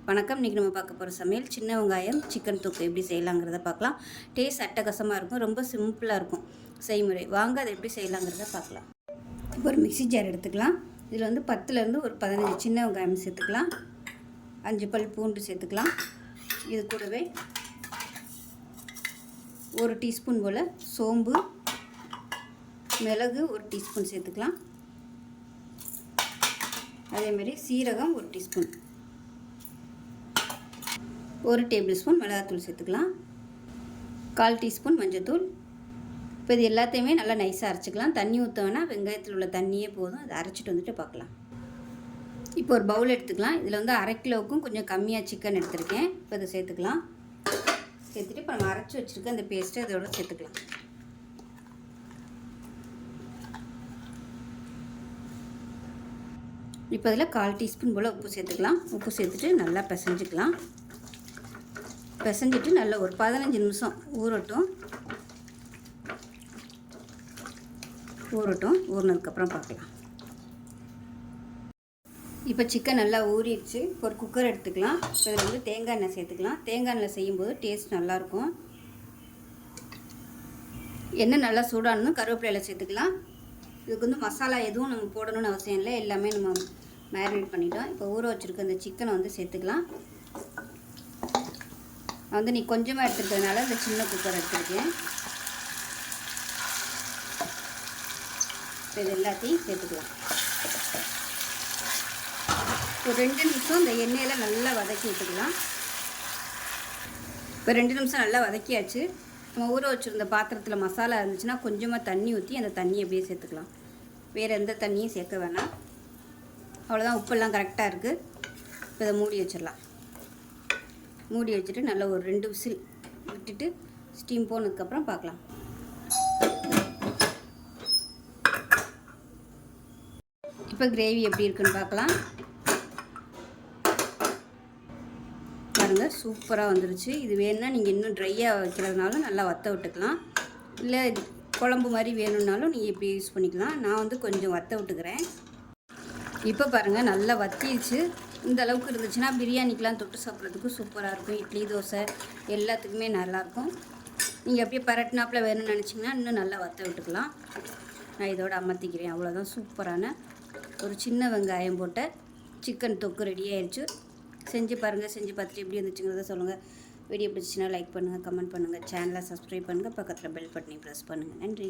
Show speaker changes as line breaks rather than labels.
வணக்கம். இன்றைக்கி நம்ம பார்க்க போகிற சமையல் சின்ன வெங்காயம் சிக்கன் தொக்கு எப்படி செய்யலாங்கிறத பார்க்கலாம். டேஸ்ட் அட்டகாசமாக இருக்கும். ரொம்ப சிம்பிளாக இருக்கும் செய்முறை. வாங்க அதை எப்படி செய்யலாங்கிறத பார்க்கலாம். இப்போ ஒரு மிக்ஸி ஜார் எடுத்துக்கலாம். இதில் வந்து 10லேருந்து ஒரு 15 சின்ன வெங்காயம் சேர்த்துக்கலாம். 5 பல் பூண்டு சேர்த்துக்கலாம். இது கூடவே 1 டீஸ்பூன் போல் சோம்பு, மிளகு 1 டீஸ்பூன் சேர்த்துக்கலாம். அதேமாதிரி சீரகம் 1 டீஸ்பூன், 1 டேபிள் ஸ்பூன் மிளகாத்தூள் சேர்த்துக்கலாம். 1/4 டீஸ்பூன் மஞ்சத்தூள். இப்போ இது எல்லாத்தையுமே நல்லா நைஸாக அரைச்சிக்கலாம். தண்ணி ஊற்ற வேணால், வெங்காயத்தில் உள்ள தண்ணியே போதும். அதை அரைச்சிட்டு வந்துட்டு பார்க்கலாம். இப்போ ஒரு பவுல் எடுத்துக்கலாம். இதில் வந்து 1/2 கிலோவுக்கும் கொஞ்சம் கம்மியாக சிக்கன் எடுத்துருக்கேன். இப்போ இதை சேர்த்துக்கலாம். சேர்த்துட்டு இப்போ நம்ம அரைச்சி வச்சுருக்க அந்த பேஸ்ட்டை இதோட சேர்த்துக்கலாம். இப்போ அதில் 1/4 டீஸ்பூன் போல் உப்பு சேர்த்துக்கலாம். உப்பு சேர்த்துட்டு நல்லா பிசைஞ்சிக்கலாம். பிசைஞ்சிட்டு நல்லா ஒரு 15 நிமிஷம் ஊறட்டும். ஊறினதுக்கப்புறம் பார்க்கலாம். இப்போ சிக்கன் நல்லா ஊறிடுச்சு. ஒரு குக்கர் எடுத்துக்கலாம். இப்போ இதில் வந்து தேங்காய் எண்ணெய் சேர்த்துக்கலாம். தேங்காய் எண்ணெய் செய்யும்போது டேஸ்ட் நல்லாயிருக்கும். எண்ணெய் நல்லா சூடானதும் கருவேப்பிலையில் சேர்த்துக்கலாம். இதுக்கு வந்து மசாலா எதுவும் நம்ம போடணும்னு அவசியம் இல்லை. எல்லாமே நம்ம மேரினேட் பண்ணிட்டோம். இப்போ ஊற வச்சுருக்க அந்த சிக்கனை வந்து சேர்த்துக்கலாம். வந்து நீ கொஞ்சமாக எடுத்துக்கிறதுனால இந்த சின்ன குக்கர் எடுத்துருக்கேன். இது எல்லாத்தையும் சேர்த்துக்கலாம். ஒரு 2 நிமிஷம் இந்த எண்ணெயில் நல்லா வதக்கி விட்டுக்கலாம். இப்போ 2 நிமிஷம் நல்லா வதக்கியாச்சு. நம்ம ஊற வச்சுருந்த பாத்திரத்தில் மசாலா இருந்துச்சுன்னா கொஞ்சமாக தண்ணி ஊற்றி அந்த தண்ணியை அப்படியே சேர்த்துக்கலாம். வேறு எந்த தண்ணியும் சேர்க்க வேணாம். அவ்வளோதான். உப்பெல்லாம் கரெக்டாக இருக்குது. இப்போ இதை மூடி வச்சிடலாம். மூடி வச்சுட்டு நல்லா ஒரு 2 விசில் விட்டுட்டு ஸ்டீம் போனதுக்கப்புறம் பார்க்கலாம். இப்போ கிரேவி எப்படி இருக்குன்னு பார்க்கலாம். பாருங்கள், சூப்பராக வந்துருச்சு. இது வேணும்னா நீங்கள் இன்னும் ட்ரையாக வைக்கிறதுனாலும் நல்லா வற்ற விட்டுக்கலாம். இல்லை குழம்பு மாதிரி வேணும்னாலும் நீங்கள் இப்படி யூஸ் பண்ணிக்கலாம். நான் வந்து கொஞ்சம் வற்ற விட்டுக்கிறேன். இப்போ பாருங்கள், நல்லா வற்றிடுச்சு. இந்த அளவுக்கு இருந்துச்சுன்னா பிரியாணிக்கெலாம் தொட்டு சாப்பிட்றதுக்கு சூப்பராக இருக்கும். இட்லி, தோசை எல்லாத்துக்குமே நல்லாயிருக்கும். நீங்கள் அப்படியே பரட்டினாப்பில் வேணும்னு நினச்சிங்கன்னா இன்னும் நல்லா வற்ற விட்டுக்கலாம். நான் இதோட அமர்த்திக்கிறேன். அவ்வளோதான். சூப்பரான ஒரு சின்ன வெங்காயம் போட்ட சிக்கன் தொக்கு ரெடி ஆயிடுச்சு. செஞ்சு பாருங்கள். செஞ்சு பார்த்துட்டு எப்படி இருந்துச்சுங்கிறத சொல்லுங்கள். வீடியோ பிடிச்சிச்சின்னா லைக் பண்ணுங்கள், கமெண்ட் பண்ணுங்கள், சேனலை சப்ஸ்கிரைப் பண்ணுங்கள், பக்கத்தில் பெல் பட்டனை ப்ரெஸ் பண்ணுங்கள். நன்றி.